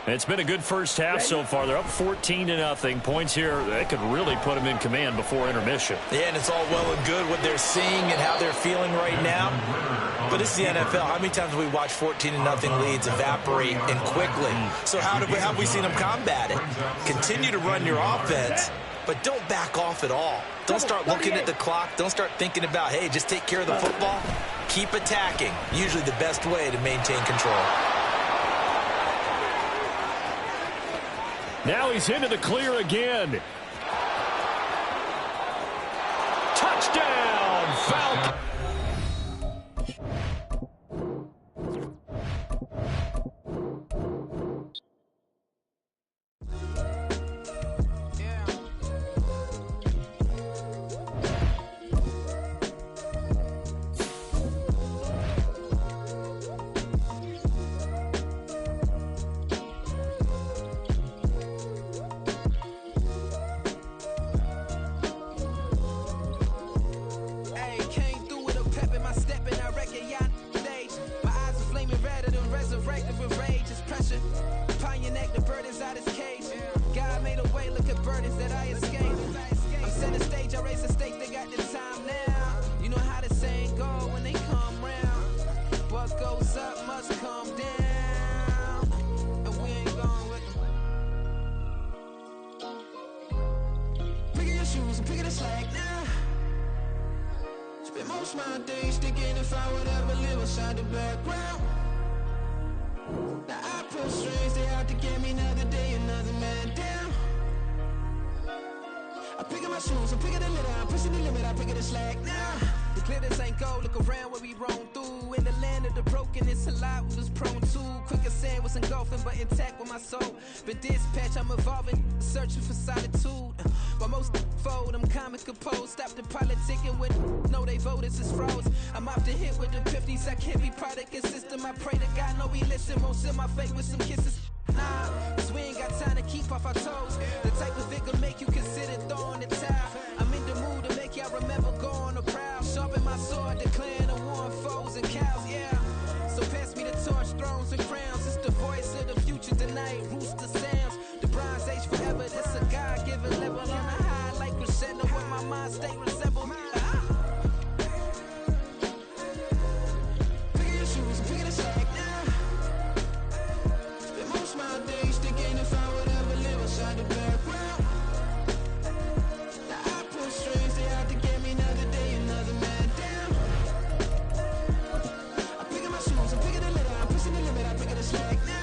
It's been a good 1st half so far. They're up 14-0. Points here, they could really put them in command before intermission. Yeah, and it's all well and good what they're seeing and how they're feeling right now. But it's the NFL. How many times have we watched 14-0 leads evaporate and quickly? So how have we seen them combat it? Continue to run your offense, but don't back off at all. Don't start looking at the clock. Don't start thinking about, hey, just take care of the football. Keep attacking. Usually the best way to maintain control. Now he's into the clear again. Touchdown, Falcons. most my days thinking if I would ever live inside the background. Now I pull strings, they out to get me another day, another man down. I'm picking my shoes, I'm picking the litter, I'm pushing the limit, I'm picking the slack now. The glitters ain't gold, look around where we roam through. In the land of the broken, it's a lot we was prone to. Quick as sand was engulfing, but intact with my soul. Been dispatched, I'm evolving, searching for solitude. While most fold, I'm comic composed. Stop the politicking when no they voters is froze. I'm off the hit with the 50s, I can't be product and system. I pray to God, no he listen, won't seal my fate with some kisses. Nah, cause we ain't got time to keep off our toes. The type of vigor make you consider throwing the towel. I'm in the mood to make y'all remember going to proud. Sharpen my sword, declaring the war on foes and cows, yeah. So pass me the torch, thrones and crowns. It's the voice of the future tonight, rooster sounds. The Bronze Age forever, this a God-given level. On a high like crescendo where my mind state resemble. Picking your shoes, I'm picking the slack now. Spend most my days thinking if I would ever live inside the background. Now I pull strings, they out to get me another day, another man down. I'm picking my shoes, I'm picking the litter, I'm pushing the limit, I'm picking the slack now.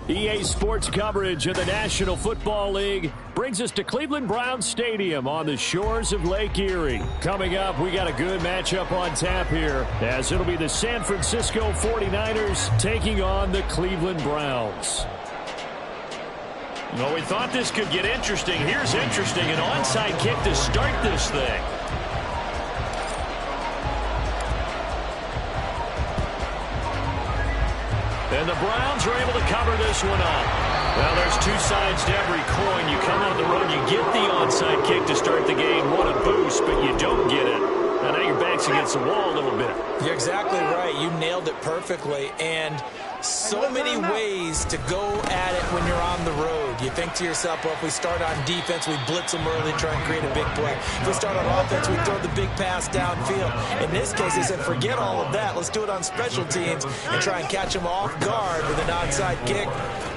EA Sports coverage of the National Football League brings us to Cleveland Browns Stadium on the shores of Lake Erie. Coming up, we got a good matchup on tap here, as it'll be the San Francisco 49ers taking on the Cleveland Browns. Well, we thought this could get interesting. Here's interesting, an onside kick to start this thing. And the Browns are able to cover this one up. Well, there's two sides to every coin. You come on the road, you get the onside kick to start the game. What a boost, but you don't get it. And now your back's against the wall a little bit. You're exactly right. You nailed it perfectly. And so many ways to go at it when you're on the road. You think to yourself, well, if we start on defense, we blitz them early, try and create a big play. If we start on offense, we throw the big pass downfield. In this case, they said, forget all of that. Let's do it on special teams and try and catch them off guard with an onside kick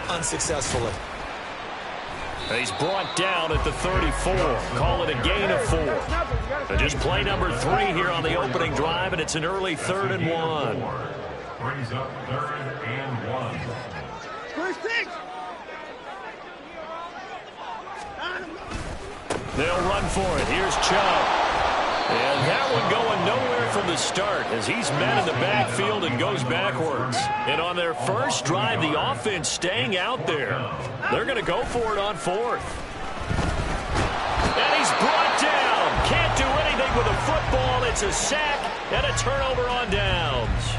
unsuccessfully. He's brought down at the 34. Call it a gain of 4. But just play number 3 here on the opening drive, and it's an early 3rd and 1. Brings up 3rd and 1. First six. They'll run for it. Here's Chubb. And that one going nowhere from the start as he's met in the backfield and goes backwards. And on their first drive, the offense staying out there. They're going to go for it on 4th. And he's brought down. Can't do anything with a football. It's a sack and a turnover on downs.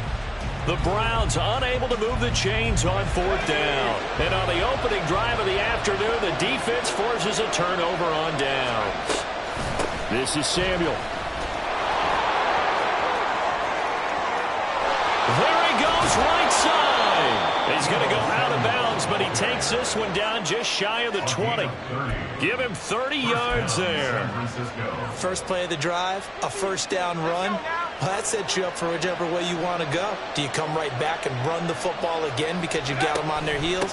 The Browns unable to move the chains on 4th down. And on the opening drive of the afternoon, the defense forces a turnover on downs. This is Samuel. There he goes, right side. He's going to go out of bounds, but he takes this one down just shy of the 20. Give him 30 yards there. First play of the drive, a first down run. Well, that sets you up for whichever way you want to go. Do you come right back and run the football again because you've got them on their heels?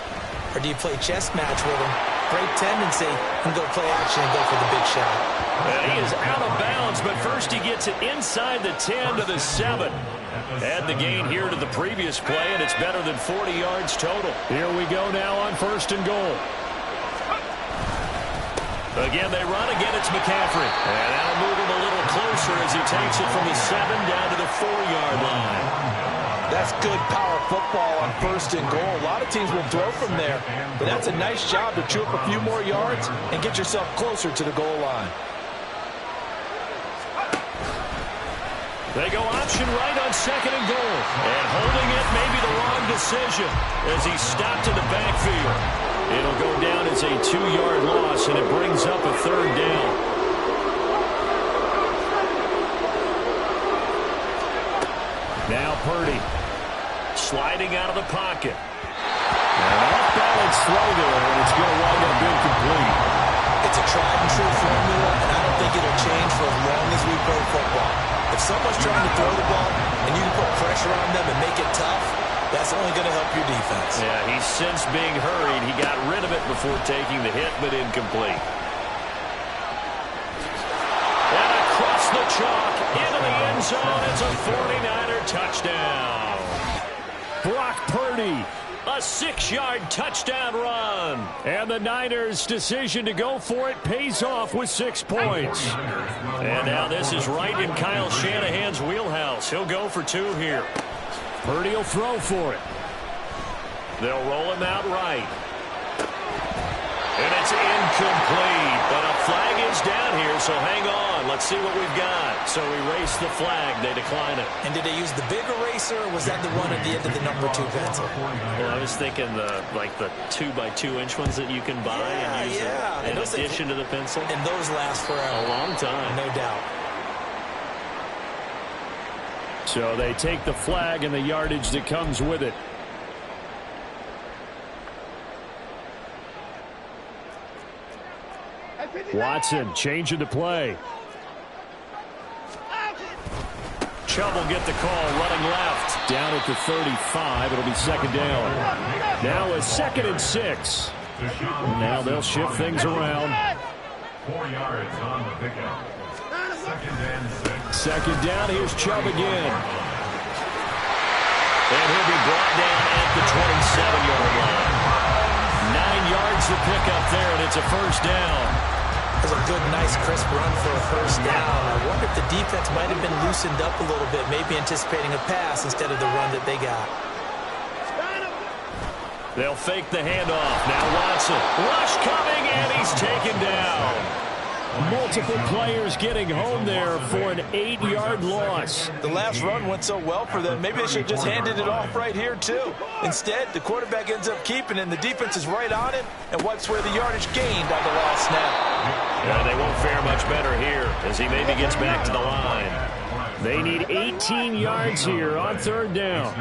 Or do you play chess match with them? Great tendency, and go play action and go for the big shot. And he is out of bounds, but first he gets it inside the 10 to the 7. Add the gain here to the previous play, and it's better than 40 yards total. Here we go now on 1st and goal. Again, they run. Again, it's McCaffrey. And that'll move him a little closer as he takes it from the 7 down to the 4-yard line. That's good power football on 1st and goal. A lot of teams will throw from there, but that's a nice job to chew up a few more yards and get yourself closer to the goal line. They go option right on 2nd and goal. And holding it may be the wrong decision as he's stopped in the backfield. It'll go down as a 2-yard loss, and it brings up a 3rd down. Now Purdy sliding out of the pocket. An off-balance throw there, and it's going to wind up incomplete. It's a tried-and-true formula, and I don't don't think it'll change for as long as we play football. If someone's trying to throw the ball and you can put pressure on them and make it tough, that's only going to help your defense. Yeah, he's since being hurried. He got rid of it before taking the hit, but incomplete. And across the chalk, into the end zone. It's a 49er touchdown. Brock Purdy, a 6-yard touchdown run. And the Niners' decision to go for it pays off with 6 points. And now this is right in Kyle Shanahan's wheelhouse. He'll go for 2 here. Purdy will throw for it. They'll roll him out right. And it's incomplete, but a flag is down here, so hang on. Let's see what we've got. So erase the flag. They decline it. And did they use the big eraser, or was that the one at the end of the number 2 pencil? Well, I was thinking the 2x2-inch ones that you can buy and use in addition to the pencil. And those last for a long time. No doubt. So they take the flag and the yardage that comes with it. Watson changing the play. Chubb will get the call, running left. Down at the 35. It'll be second down. Now a 2nd and 6. Now they'll shift things around. 4 yards on the pickup. 2nd and 6. Second down. Here's Chubb again. And he'll be brought down at the 27-yard line. 9 yards to pick up there, and it's a first down. That was a good, nice, crisp run for a first down. I wonder if the defense might have been loosened up a little bit, maybe anticipating a pass instead of the run that they got. They'll fake the handoff. Now Watson. Rush coming, and he's taken down. Multiple players getting home there for an 8-yard loss. The last run went so well for them. Maybe they should have just handed it off right here, too. Instead, the quarterback ends up keeping it, and the defense is right on it and wipes away the yardage gained on the last snap. Yeah, they won't fare much better here as he maybe gets back to the line. They need 18 yards here on 3rd down.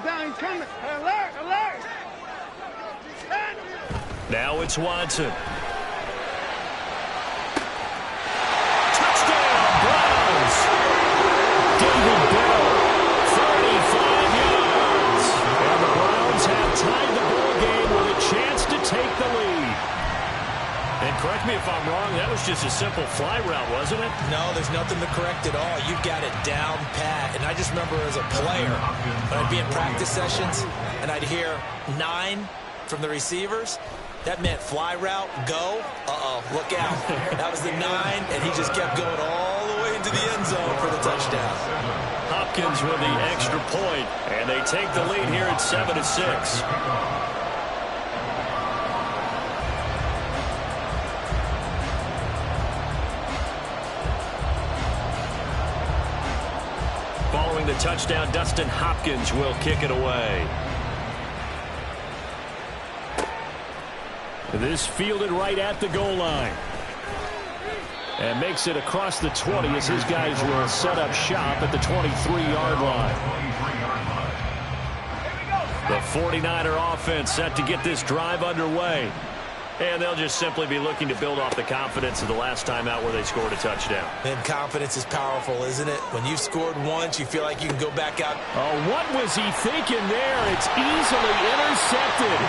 Down, he's coming. Alert, alert. Now it's Watson. Touchdown, Browns. David Bell, 35 yards. And the Browns have tied the ball game with a chance to take the lead. And correct me if I'm wrong, that was just a simple fly route, wasn't it? No, there's nothing to correct at all. You've got it down pat. And I just remember as a player, when I'd be in practice sessions, and I'd hear 9 from the receivers, that meant fly route, go, look out. That was the 9, and he just kept going all the way into the end zone for the touchdown. Hopkins with the extra point, and they take the lead here at 7-6. Following the touchdown, Dustin Hopkins will kick it away. This fielded right at the goal line. And makes it across the 20 as his guys will set up shop at the 23-yard line. The 49er offense set to get this drive underway. And they'll just simply be looking to build off the confidence of the last time out where they scored a touchdown. And confidence is powerful, isn't it? When you've scored once, you feel like you can go back out. Oh, what was he thinking there? It's easily intercepted.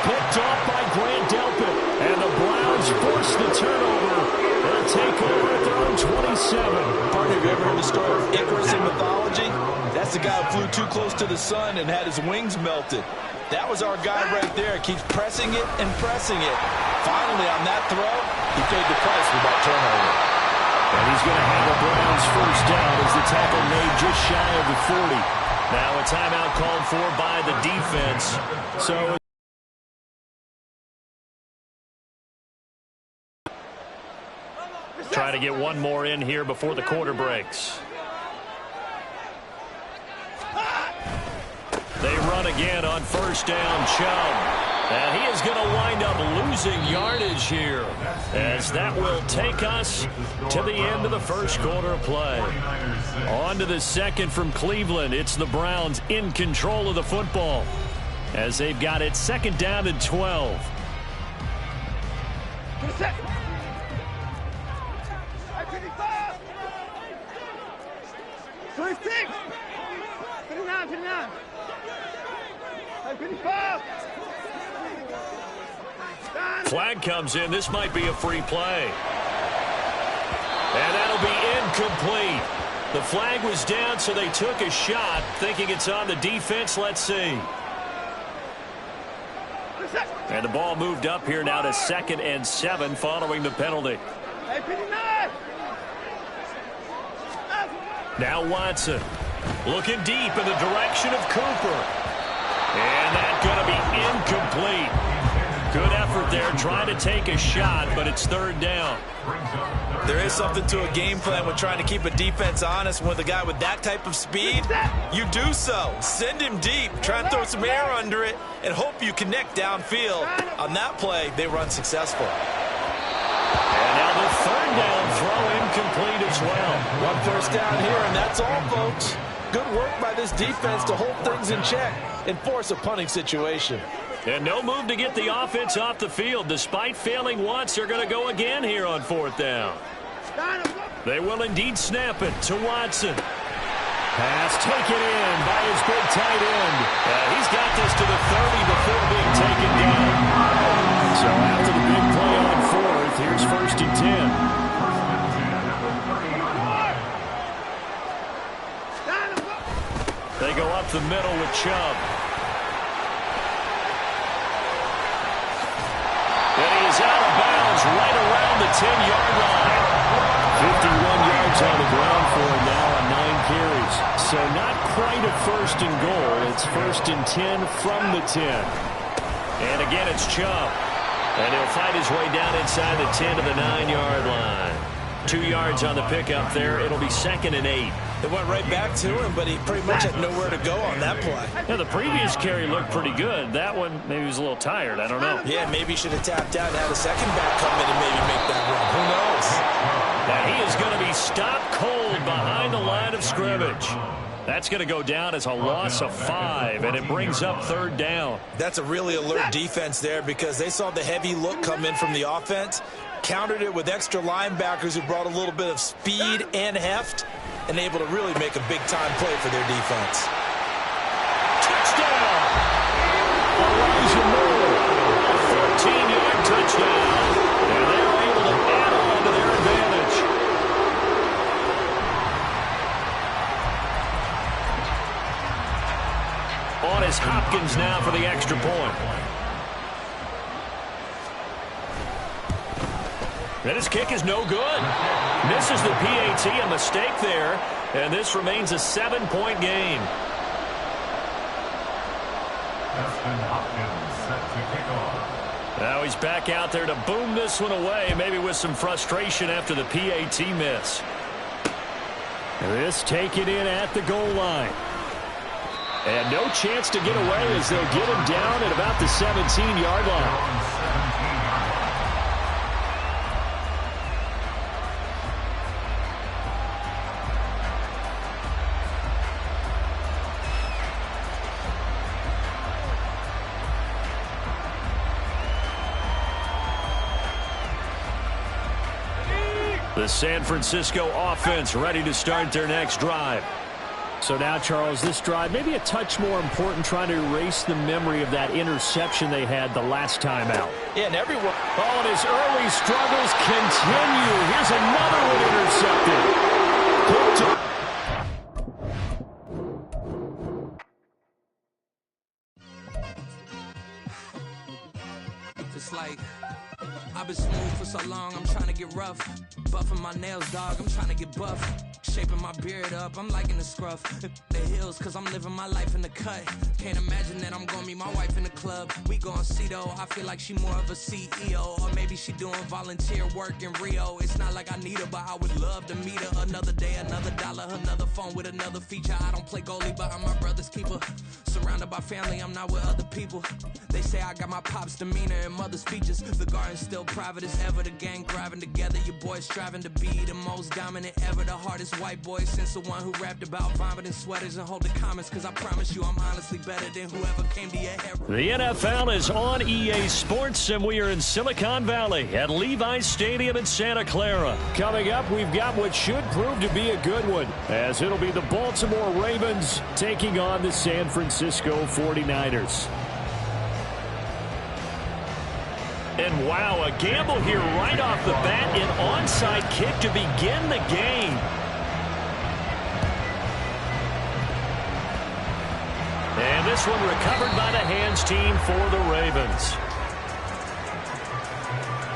Picked off by Grant Delpit. And the Browns force the turnover. They'll take over at their own 27. Partner, have you ever heard the story of Icarus in mythology? That's the guy who flew too close to the sun and had his wings melted. That was our guy right there. Keeps pressing it and pressing it. Finally, on that throw, he paid the price with that turnover. And he's going to have the Browns first down as the tackle made just shy of the 40. Now a timeout called for by the defense. So try to get one more in here before the quarter breaks. They run again on first down, Chubb. And he is going to wind up losing yardage here as that will take us to the end of the first quarter of play. On to the second from Cleveland. It's the Browns in control of the football as they've got it 2nd down and 12. To the set. Hey, 55. 26. 59, 59. Hey, 55. Flag comes in. This might be a free play. And that'll be incomplete. The flag was down, so they took a shot, thinking it's on the defense. Let's see. And the ball moved up here now to 2nd and 7 following the penalty. Now Watson looking deep in the direction of Cooper. And that's going to be incomplete. Good effort there trying to take a shot, but it's 3rd down. There is something to a game plan with trying to keep a defense honest. With a guy with that type of speed, you do so. Send him deep, try and throw some air under it, and hope you connect downfield. On that play, they run successful. And now the 3rd down throw incomplete as well. 1 first down here, and that's all, folks. Good work by this defense to hold things in check and force a punting situation. And no move to get the offense off the field. Despite failing once, they're going to go again here on 4th down. They will indeed snap it to Watson. Pass taken in by his big tight end. He's got this to the 30 before being taken down. So after the big play on 4th, here's 1st and 10. They go up the middle with Chubb. And he is out of bounds right around the 10-yard line. 51 yards on the ground for him now on 9 carries. So not quite a 1st and goal. It's 1st and 10 from the 10. And again, it's Chubb. And he'll fight his way down inside the 10 to the 9-yard line. 2 yards on the pickup there. It'll be 2nd and 8. It went right back to him, but he pretty much had nowhere to go on that play. Yeah, the previous carry looked pretty good. That one, maybe he was a little tired. I don't know. Yeah, maybe he should have tapped out and had a second back come in and maybe make that run. Who knows? Now he is going to be stopped cold behind the line of scrimmage. That's going to go down as a loss of 5, and it brings up 3rd down. That's a really alert defense there because they saw the heavy look come in from the offense, countered it with extra linebackers who brought a little bit of speed and heft, and able to really make a big-time play for their defense. Touchdown! Elijah Moore, a 13-yard touchdown, and they're able to add on to their advantage. On is Hopkins now for the extra point. And his kick is no good. Misses the PAT, a mistake there, and this remains a 7-point game. Now he's back out there to boom this one away, maybe with some frustration after the PAT miss. This taken in at the goal line. And no chance to get away as they'll get him down at about the 17-yard line. The San Francisco offense ready to start their next drive. So now, Charles, this drive maybe a touch more important, trying to erase the memory of that interception they had the last time out. Yeah, and everyone. Oh, and his early struggles continue. Here's another one intercepted. Just like I've been smooth for so long, I'm trying to get rough. Buffing my nails, dog, I'm trying to get buff. Shaping my beard up, I'm liking the scruff. The hills, cause I'm living my life in the cut. Can't imagine that I'm gonna meet my wife in the club. We gon' see though, I feel like she more of a CEO. Or maybe she doing volunteer work in Rio. It's not like I need her, but I would love to meet her. Another day, another dollar, another phone with another feature. I don't play goalie, but I'm my brother's keeper. Surrounded by family, I'm not with other people. They say I got my pop's demeanor and mother's features. The garden's still private as ever, the gang thriving together. Your boys striving to be the most dominant ever, the hardest white boy since the one who rapped about vomiting sweaters and holding comments, cause I promise you I'm honestly better than whoever came to your head. The NFL is on EA Sports, and we are in Silicon Valley at Levi's Stadium in Santa Clara. Coming up, we've got what should prove to be a good one, as it'll be the Baltimore Ravens taking on the San Francisco 49ers. And wow, a gamble here right off the bat, an onside kick to begin the game. And this one recovered by the hands team for the Ravens.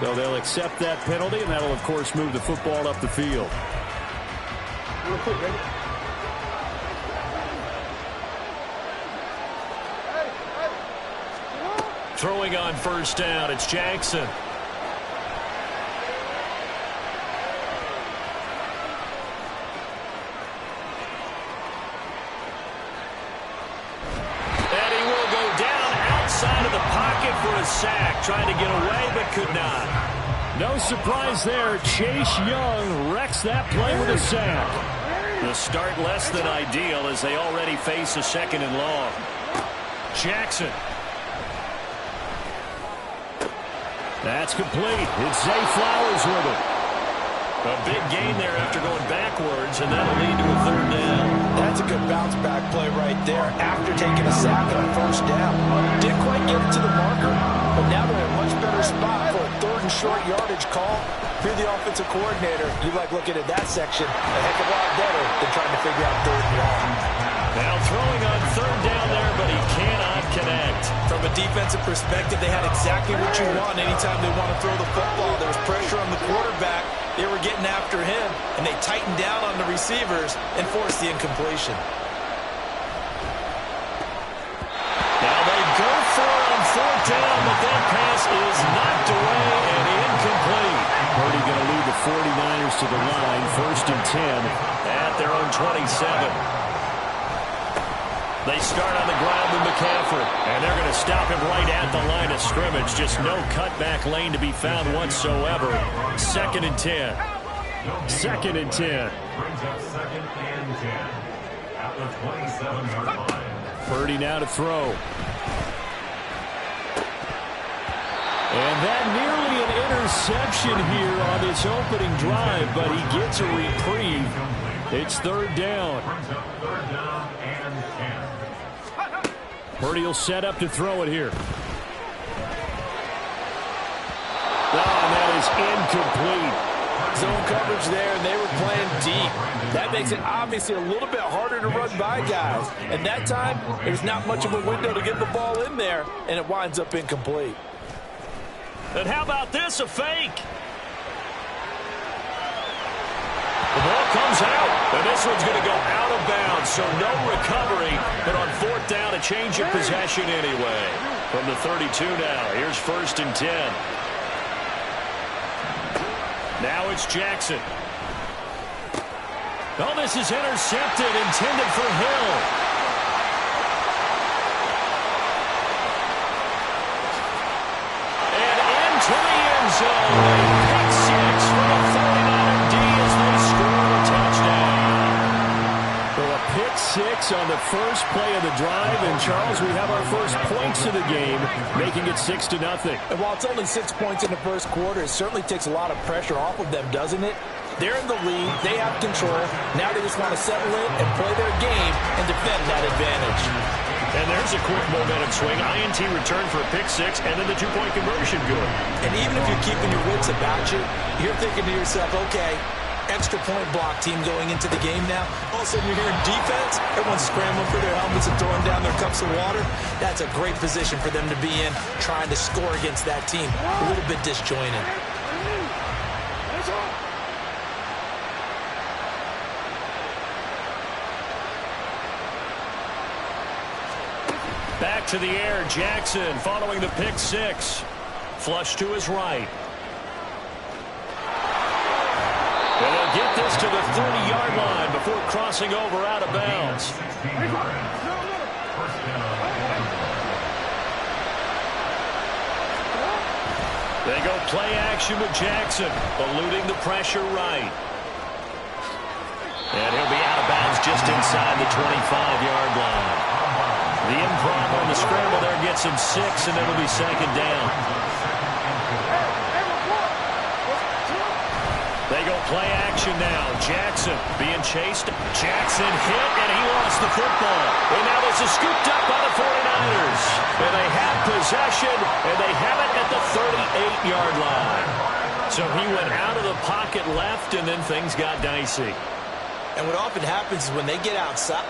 So they'll accept that penalty, and that'll, of course, move the football up the field. Throwing on first down, it's Jackson. And he will go down outside of the pocket for a sack, trying to get away but could not. No surprise there. Chase Young wrecks that play with a sack. The start less than ideal as they already face a second and long. Jackson. That's complete. It's Zay Flowers with it. A big gain there after going backwards, and that'll lead to a third down. That's a good bounce back play right there after taking a sack on first down. Didn't quite get it to the marker, but now they're in a much better spot for a third and short yardage call. If you're the offensive coordinator, you like looking at that section a heck of a lot better than trying to figure out third and long. Now throwing on third down there, but he cannot connect. From a defensive perspective, they had exactly what you want anytime they want to throw the football. There was pressure on the quarterback. They were getting after him, and they tightened down on the receivers and forced the incompletion. Now they go for it on fourth down, but that pass is knocked away and incomplete. Purdy going to lead the 49ers to the line, 1st and 10 at their own 27. They start on the ground with McCaffrey, and they're going to stop him right at the line of scrimmage. Just no cutback lane to be found whatsoever. 2nd and 10. 2nd and 10. Brings up 2nd and 10 at the 27-yard line. Purdy now to throw. And that nearly an interception here on his opening drive, but he gets a reprieve. It's 3rd down. Brings up 3rd down and 10. Purdy will set up to throw it here. Oh, that is incomplete. Zone coverage there, and they were playing deep. That makes it obviously a little bit harder to run by guys. And that time, there's not much of a window to get the ball in there, and it winds up incomplete. And how about this, a fake? The ball comes out, and this one's going to go out of bounds, so no recovery, but on 4th down, a change of possession anyway. From the 32 now, here's 1st and 10. Now it's Jackson. Oh, this is intercepted, intended for Hill. And into the end zone. Pick 6 for the 49er D as they score a touchdown. So a pick 6 on the first play of the drive, and Charles, we have our first points of the game, making it 6-0. And while it's only 6 points in the first quarter, it certainly takes a lot of pressure off of them, doesn't it? They're in the lead. They have control. Now they just want to settle in and play their game and defend that advantage. And there's a quick momentum swing. INT return for a pick 6, and then the 2-point conversion good. And even if you're keeping your wits about you, you're thinking to yourself, okay, extra point block team going into the game now. All of a sudden you're hearing defense. Everyone's scrambling for their helmets and throwing down their cups of water. That's a great position for them to be in, trying to score against that team. A little bit disjointed. Back to the air, Jackson following the pick 6. Flush to his right. And they'll get this to the 30-yard line before crossing over out of bounds. They go play action with Jackson, eluding the pressure right. just inside the 25-yard line. The improv on the scramble there gets him 6, and it'll be second down. They go play action now. Jackson being chased. Jackson hit, and he lost the football. And now this is scooped up by the 49ers. And they have possession, and they have it at the 38-yard line. So he went out of the pocket left, and then things got dicey. And what often happens is when they get outside...